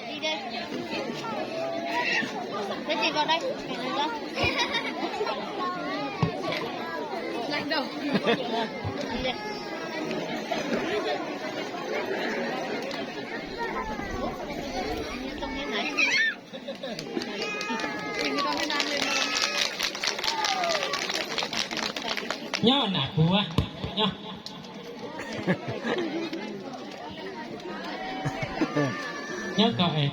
đi đây. Thế chị vào đây, để này ra. Lạnh đâu. Đi đây. Trong thế này. Mình con mới đang lên đâu. Nhớ nè bùa nhớ nhớ coi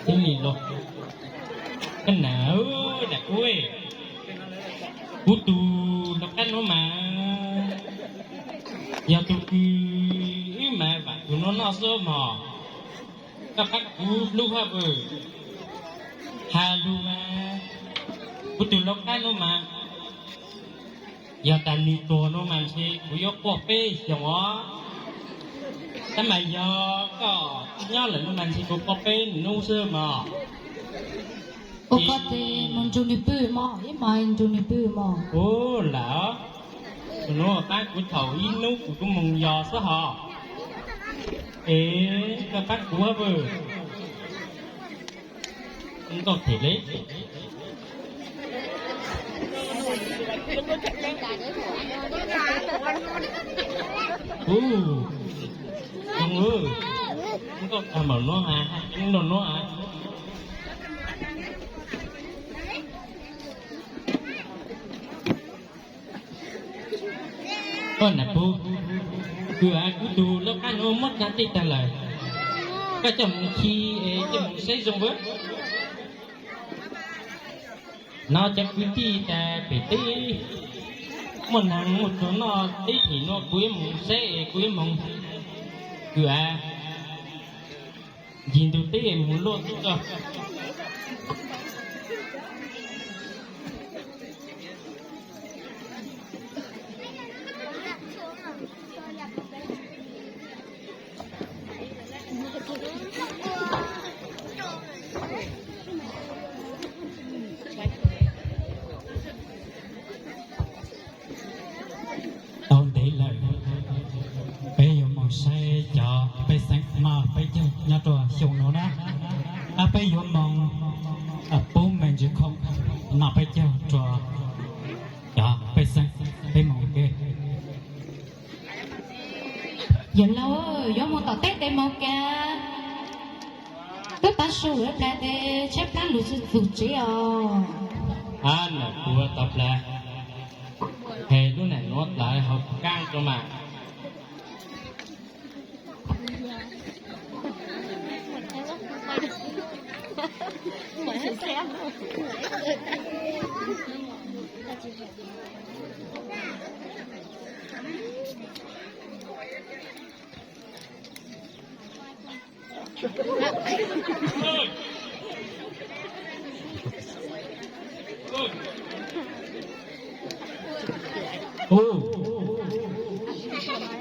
cái gì luôn cái nào đặt quê cú tu nó cắn nó mà giờ tôi cứ mà bạn của nó sớm mò các cú lúc ha bờ hà lu mà cú tu nó cắn nó mà giờ ta điตัวnó mà chứ cúยกพวกเป้อย่างวะแต่mà giờก็nhớ là nó mà chỉ cúพวกเป้นู่sớm mà Cô có thể mình chụp đi bự mà, ít mà anh chụp đi bự mà. Ồ lỡ, nó ta của thầu in nút của mong giò số họ. Ê, các bác của bự, không có thể lấy. Không ơi, không có à mà nó à, không nó à. Con nè bu, cứ ai cứ tu lúc anh ôm mất đã tin ta lời, cái chồng khi chồng xây dựng với, nó chắc quý ti ta phải tí, một hàng một chỗ nó tí thì nó quý mong sẽ quý mong, cứ à, nhìn đầu tí em muốn luôn cho. Tôi để lời bây giờ mà xe chợ bây sáng mà bây giờ nhà trò xong nó đó bây giờ mong bố mình chỉ không mà bây giờ trò chợ bây sáng bây mong cái Giờ lâu, giờ một tàu Tết để mong cả. Tôi bắt sủ ở đây để chép lá lụt phụ chỉ à. Anh là của tập là hè lúc này nó lại học căng cho mà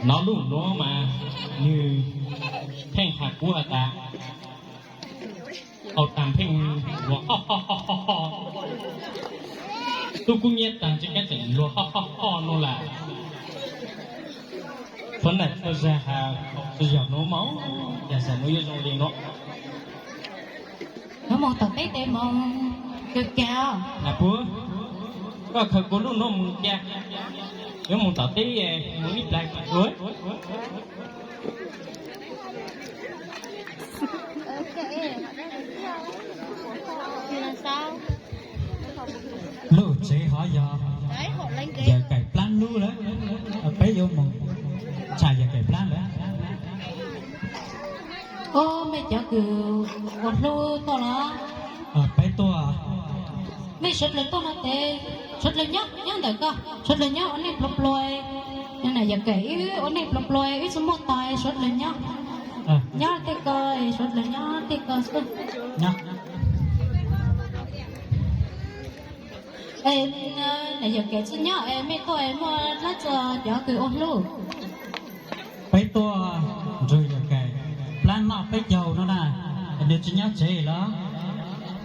nó lúc đó mà như thanh hạt của ta ở tạm thanh tôi cũng nhớ tạm chỉ cái chuyện lo nó là phần này tôi ra hà tôi giờ nó máu giờ sẽ nó dùng liền đó Nó một tàu Tết để mong cực cao. là bữa có khởi của lúc nó mùng cha nếu mùng tao tí muốn ít lại rồi Thì là sao? lũ chế hỏi giờ Đấy, họ lên ghế. giờ cái plan lũ đấy bây giờ mong xài giờ cái plan đấy Ô, mẹ cháu cứ một lô to đó. bây tôi Mẹ sốt lên to nó tê. Sốt lên nhóc, nhóc đợi cơ. Sốt lên nhóc, anh em lọc lôi. Nên là giờ kể, anh em lọc lôi, ít số một tay, sốt lên nhóc. Nhóc tê coi, sốt lên nhóc tê coi. nhá Em, này giờ kể cho nhóc, em mẹ tôi em lát cho cháu cứ ôn lô. bây tôi rồi giờ cái plan nào bây giờ nó nè để cho nhá chế đó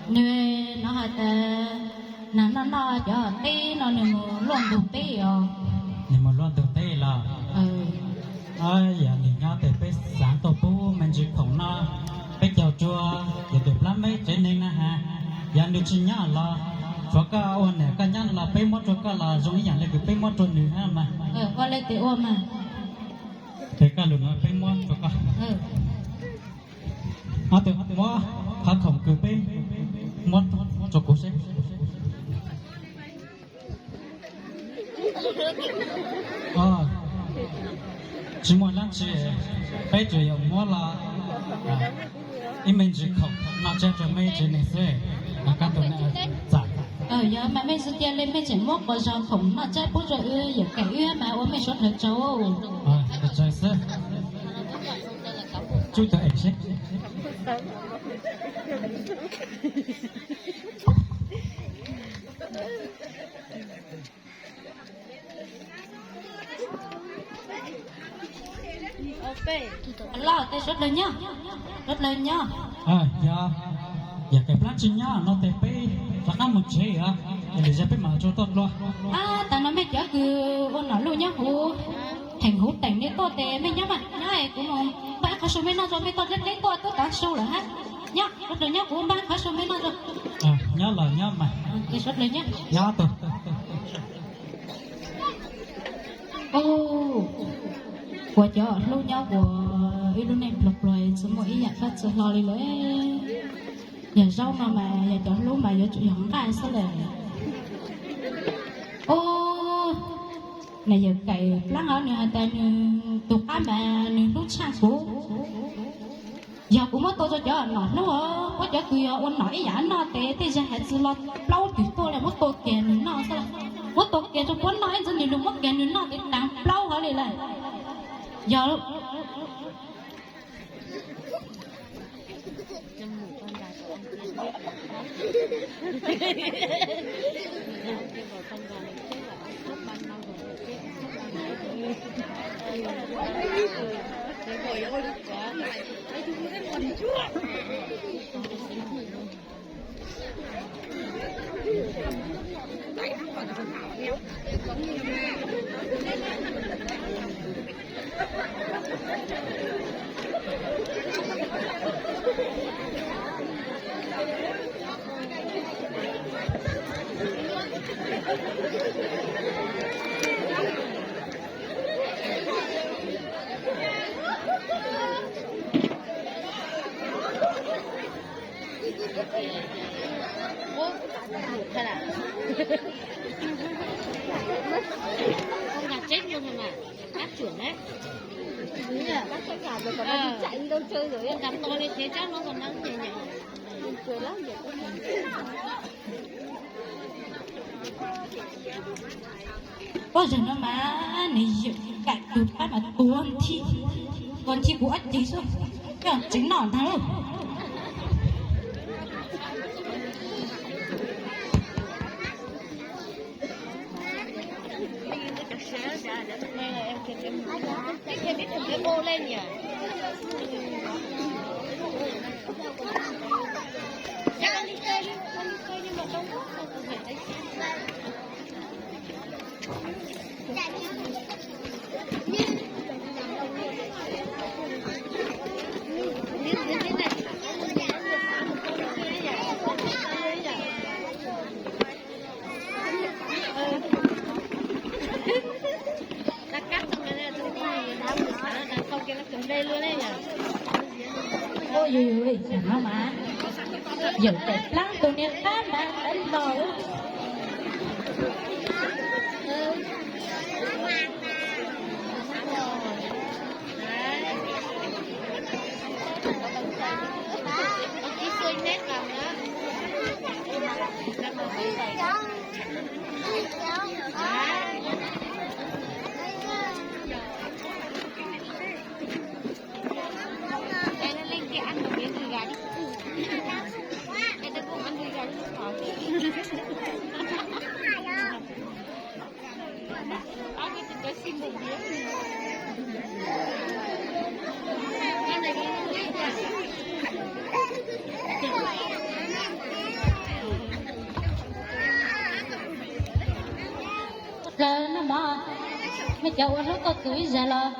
Nên nó hạt nó cho tí nó nè luôn đủ tí rồi. nhưng mà luôn từ tây là ai giờ thì nhau thì phải sáng tổ bố mình chỉ không nó phải chào chùa giờ được lắm mấy trên nên ha giờ được chỉ nhá là cho các ông này các nhá là phải mất cho các là giống như dạng này phải mất cho nữ ha mà qua lên thì ôm mà thế các lượng nói phải mất cho các từ mất khá khổng cứ phải mất cho cô sẽ chỉ muốn làm gì bây giờ有么了你们只口那这就没只那些那干都那咋giờ mà mấy sự tiền lên mấy chuyện mốt vào giờ khổng mà trái bút rồi giờ cái mà ôm mấy suất được cháu trời sẽ chú tự ấy sẽ lo tay suất lên nhá suất lên nhá giờ cái plan chính nhá nó tệ pe là năm một chế à để ra pe mà cho tốt luôn ta nói mấy chở cứ ôn nói luôn nhá hú thành hú thành đấy tôi tệ mấy nhá mà nhá cũng mong ba khá số mấy nó rồi mấy tôi rất lấy tôi cả số là hết nhá suất lên nhá cũng ba khá số mấy nó rồi nhá là nhá mà cái suất lên nhá nhá tôi của chợ luôn nhau của lúc này lục rồi số mỗi nhà phát sẽ lo đi lấy nhà rau mà nhà chợ lúc mà giờ chủ không ai sẽ là này giờ cày láng ở nhà ta tụt á mà lúc sang cũ giờ cũng mất tôi cho chợ nọ nó có chợ cười ôn nổi giả nó té ra hết lo lâu thì tôi là mất tôi kèn nó sao mất tôi kèn trong cuốn nói dân thì đừng mất kèn nó thì đang lâu hả đây này giờ con gà chết luôn rồi mà áp chuẩn đấy bác con gà rồi còn đang chạy đi đâu chơi rồi gà to lên thế chắc nó còn đang nhảy nhảy cười lắm vậy có giờ nó mà này cạnh được cái mà con chi của ếch gì sao cái chính nòn thằng luôn đây là em biết thằng cái cô lên nhỉ chắc ăn đi chơi nhưng mà không phải thấy đây luôn đấy nhỉ ôi nó mà giờ đẹp lắm tôi nên tá mà đánh rồi cái xôi nét làm đó lên nó mà mấy cháu lúc có tuổi giờ là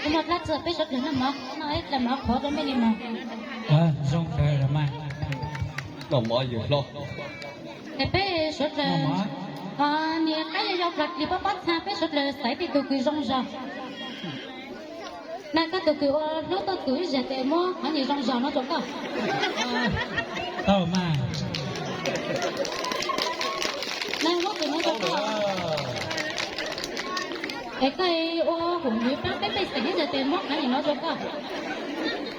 nhưng mà lát giờ biết sốt lên nó nói là mà khó đó mới đi mà rong đời rồi mà nó mở gì lo cái bé sốt lên nè cái gì dọc lạch đi bắt bắt xa bé sốt lên xảy thì tụi cười rong ròng này các tụi cười lúc có tuổi giờ thì mua hả gì rong ròng nó trống cả tao mà này lúc thì nó trống cả cái cũng như bác cái xảy giờ thì mua hả gì nó trống cả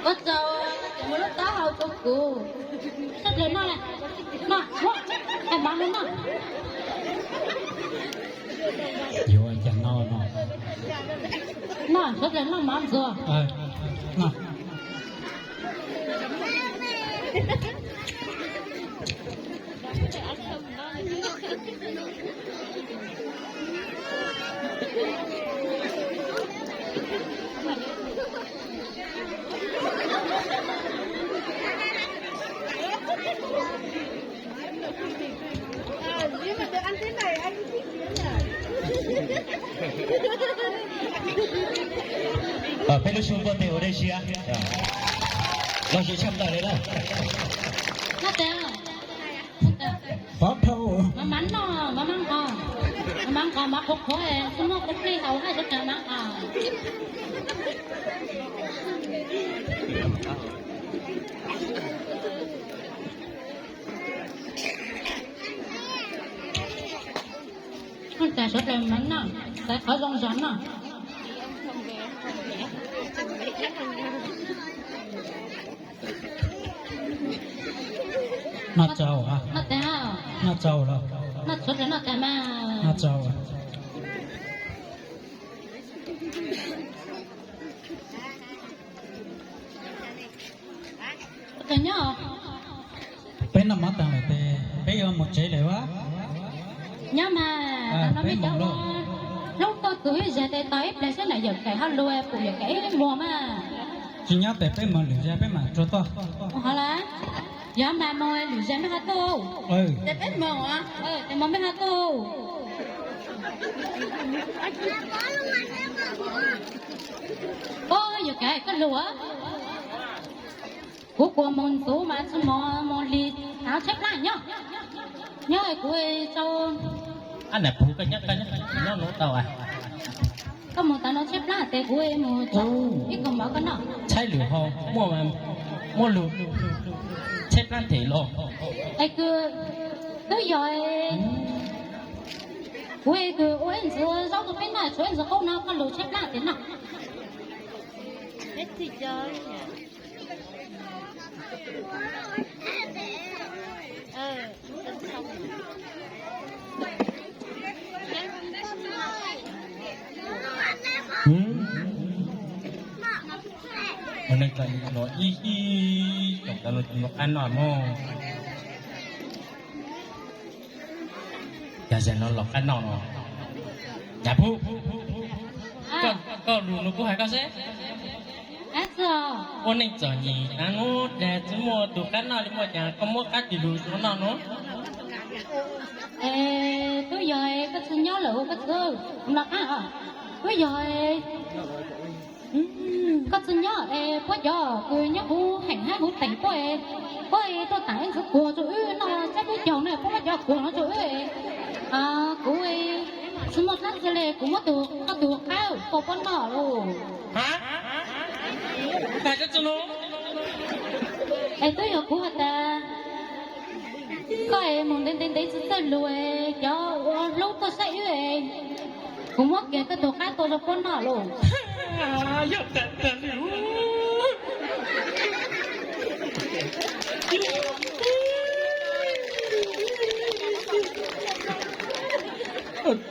có cháu một lúc đó hậu cho cụ sốt lên nó này nó em bán luôn nó nhiều anh chẳng no nó sốt lên nó mắm rồi nó Nhưng mà được ăn thế này anh thích bên lúc xung quanh thì ở đây xia nó chỉ chăm tay đấy đâu nó tên phát thâu mà mắn nó mà măng còn mà khúc khối chúng nó cũng đi hầu hay rất là măng con tài sốt lên mắn nè tại khỏi rong rắn nè nó trâu à nó tên nó trâu rồi nó sốt lên nó tên mà nó trâu à tên nhá bên nó mất tao này tê bây giờ một chế lại quá nhưng mà nó biết đâu lúc tôi cưới giờ tới tới đây sẽ lại giờ cái hát lùi phụ giờ cái mùa mà chỉ nhớ để bên mà lửa ra bên mà cho to hả lá giờ mà mồi lửa ra mới hát tô để biết mồi à để mồi mới hát tô ôi giờ cái lúa của môn số mà chứ mò lì áo chép lại nhá nhớ của cho anh này phụ cái nhất nó nổ tàu à có một tao nó chép lại để của em một cho ít còn bảo cái nàoใช่หรือฮอมั่วลูเช็ดร้านเถโล ai cứ rồi quê cứ ôi giờ rau từ bên này chỗ giờ không nào con lúa chép lại thế nào Hết thì chơi xong hôm nay cần nó y tổng ta nó ăn nổi mò giờ giờ nó lọc ăn nổi nhà phụ có đủ nó cũng hay có sẽ giờ hôm nay giờ nhỉ ăn ngô để chúng mua tủ cắt nào đi mua nhà có mua cắt thì đủ số nào nữa tôi giờ cái thứ nhớ lựu cái thứ là tôi giờ có xin nhớ có giờ tôi nhớ u hành hai bút tỉnh tôi tôi tải sự của tôi nó chắc cái chồng này có giờ của nó tôi của xin một lát giờ này cũng có được áo có con nọ luôn hả tại sao cho nó tôi giờ của ta có muốn đến sẽ lùi cho lúc tôi sẽ cũng mất cái đồ cá tôi là con nọ luôn giờ tận hiểu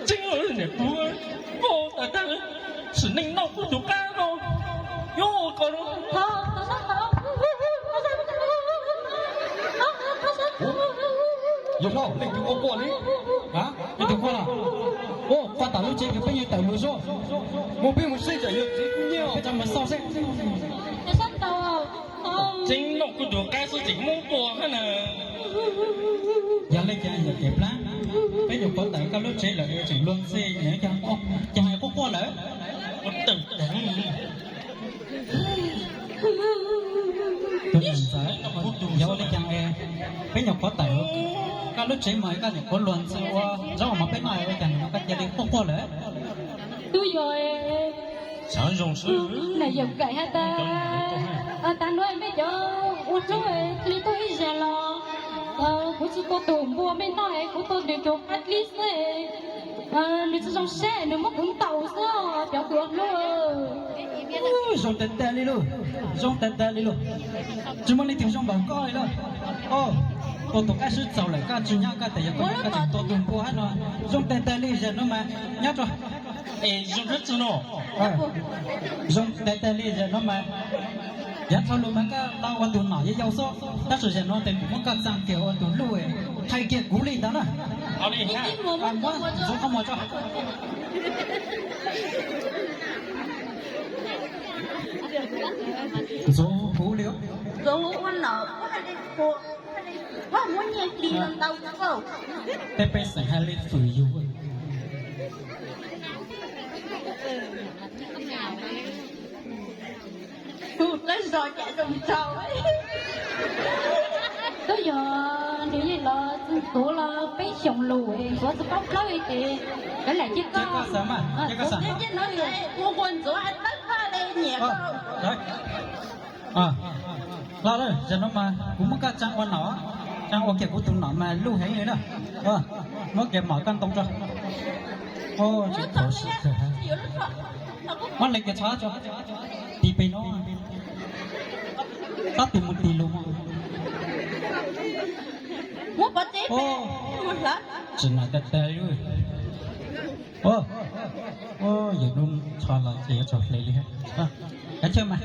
chính ở này bố cô ta ta sự ninh nông của chúng ta rồi yo còn dùng đâu lịch cái cô đấy hả cái thứ con à ô phát tán lúc trên cái bây giờ tàu mưa rồi một bên một xây chạy được gì nhiều cái trăm mà sao sẽ cái sắt tàu chính nông của chúng ta sự chính mong của cái này giờ lên cho anh kẹp lá bây giờ có tại các lớp chế lợi chẳng luôn xe nhớ cho ô chẳng hay có lúc chế mới cái này có luận sự rõ mà bên này cái này nó cái gì không có lẽ tôi rồi 常用是 này dùng cái hả ta ta nói mấy chỗ uống rồi thì tôi giờ lo cũng chỉ có tụm bùa bên này cũng tôi được chụp at least này nếu trong xe nếu mà cũng tàu sao cho được luôn dùng tên tên đi luôn dùng tên tên đi luôn chúng mình đi tìm trong bằng coi đó tôi tụi cái sự giàu lại cái chuyện nhau cái tiền cái chuyện tôi tụm bùa hết rồi dùng tên tên đi giờ nó mà nhớ rồi dùng rất chứ nó dùng tên tên đi giờ nó mà giá thao luôn mà cái lao qua tụi nào với dâu số ta sử dụng nó tiền cũng có sang kiểu tụi lùi thay kia cú đi đó nèเอาดิฮะ quá số không mà cho số cú liễu Rồi con nở quá muốn nghe đi lần đầu đâu. tê pê sảnh hai lên phử dù Tới rồi chạy đồng trâu ấy. tới giờ nếu như là tụi là bé chồng lùi có sự bóc lối thì cái là chiếc chưa có sớm à chưa có sớm Chứ nói vậy, cô quên chỗ anh tắt pha lên nhẹ không? đấy lo đấy giờ nó mà cũng mất cái trang quan nó trang quan kia của tụi nó mà lưu hay nữa nè nó kẹp mọi căn tông cho chỉ có sự khởi mắt lên cái xóa cho tí bên nó tắt từ một tí luôn Muốn có tiếp muốn lắm. chỉ là tê tê rồi giờ luôn cho là chỉ cho lấy đi hết cái chơi mà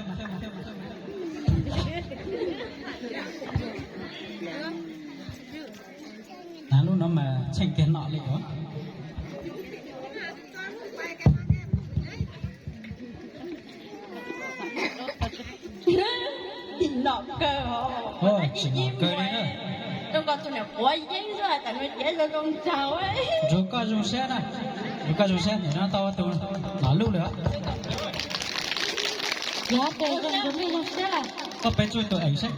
lúc nó mà tranh kiến nọ đi đó Nọ cơ chỉ nọ cơ đi nữa Trong con tụi này quá dính rồi, tại nó chạy ra con trâu ấy. rồi có dùng xe này rồi có dùng xe thì nó to tụi nó lưu nữa dạ thì chúng đi một xe là có bé chui tụi ảnh sách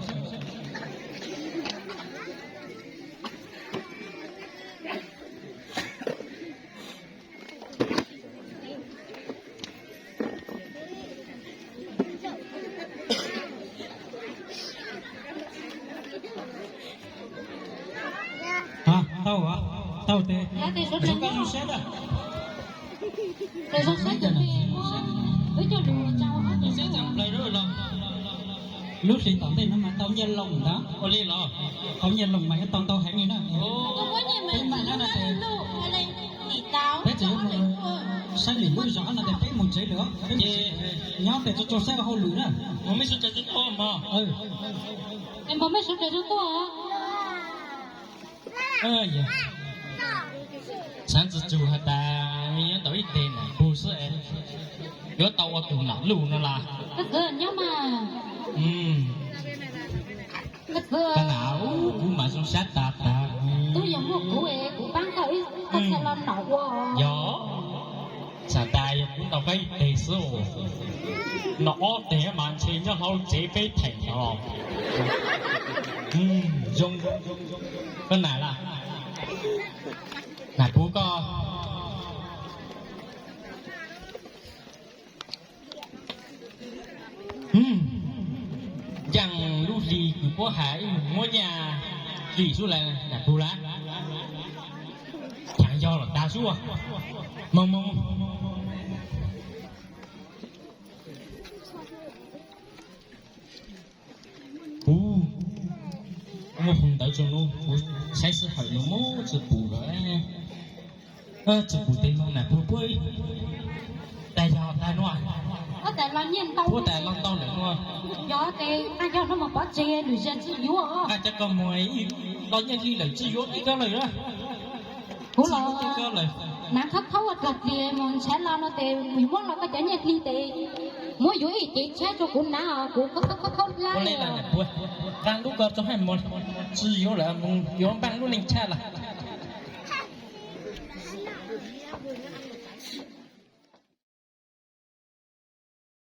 tao tê dạ thì số rồi lần có nhau dùng xe đó thì số xe chuẩn bị với cho lùi cháu hết thì sẽ chẳng lấy rồi đâu lúc thì tao tên nó mà tao nhân lòng đó ô đi lo tao nhân lòng mày tao tao hẹn như đó Không có gì mà nó ra luôn. Ở đây thì tao. thế chỉ sai lì lúc rõ là để thấy một chế nữa nhóm để cho xe hô lửa nữa nó mới xuất cho tôi mà em bố mấy số để cho tôi dạ sáng chủ hạt ta nhớ tới tiền này bù sữa em nhớ tao ở tụi nào luôn nó là cái cửa nhau mà cái cửa cái nào cũng mà xuống sát ta tôi giống một cụ ấy cụ bán khởi ta sẽ làm nọ quá gió sa tai cũng tao cái tề sữa nó để mà chỉ cho họ chế cái thành nó dùng cái này là này bố con chẳng lúc gì cứ có hải mua nhà gì số là bố lá chẳng do là ta số mong một hôm tới trường luôn sai sự hỏi nó mố chỉ bù rồi chỉ bù tên mong này bù bơi tại do tai nói có thể là nhiên tao có tại long tao nữa luôn gió thì anh cho nó mà bắt chê lùi ra chứ yếu à chắc còn mồi đó như khi lấy chứ yếu ít cái lời đó cũng là cái lời nãy thấp thấu ở thì mình sẽ làm nó thì mình muốn là cái chén nhạc đi thì mỗi dối thì chết cho cũng nào cũng có có lên là nhập bùa đang lúc gặp cho hai món chứ yếu là mùng yếu băng lúc linh cha là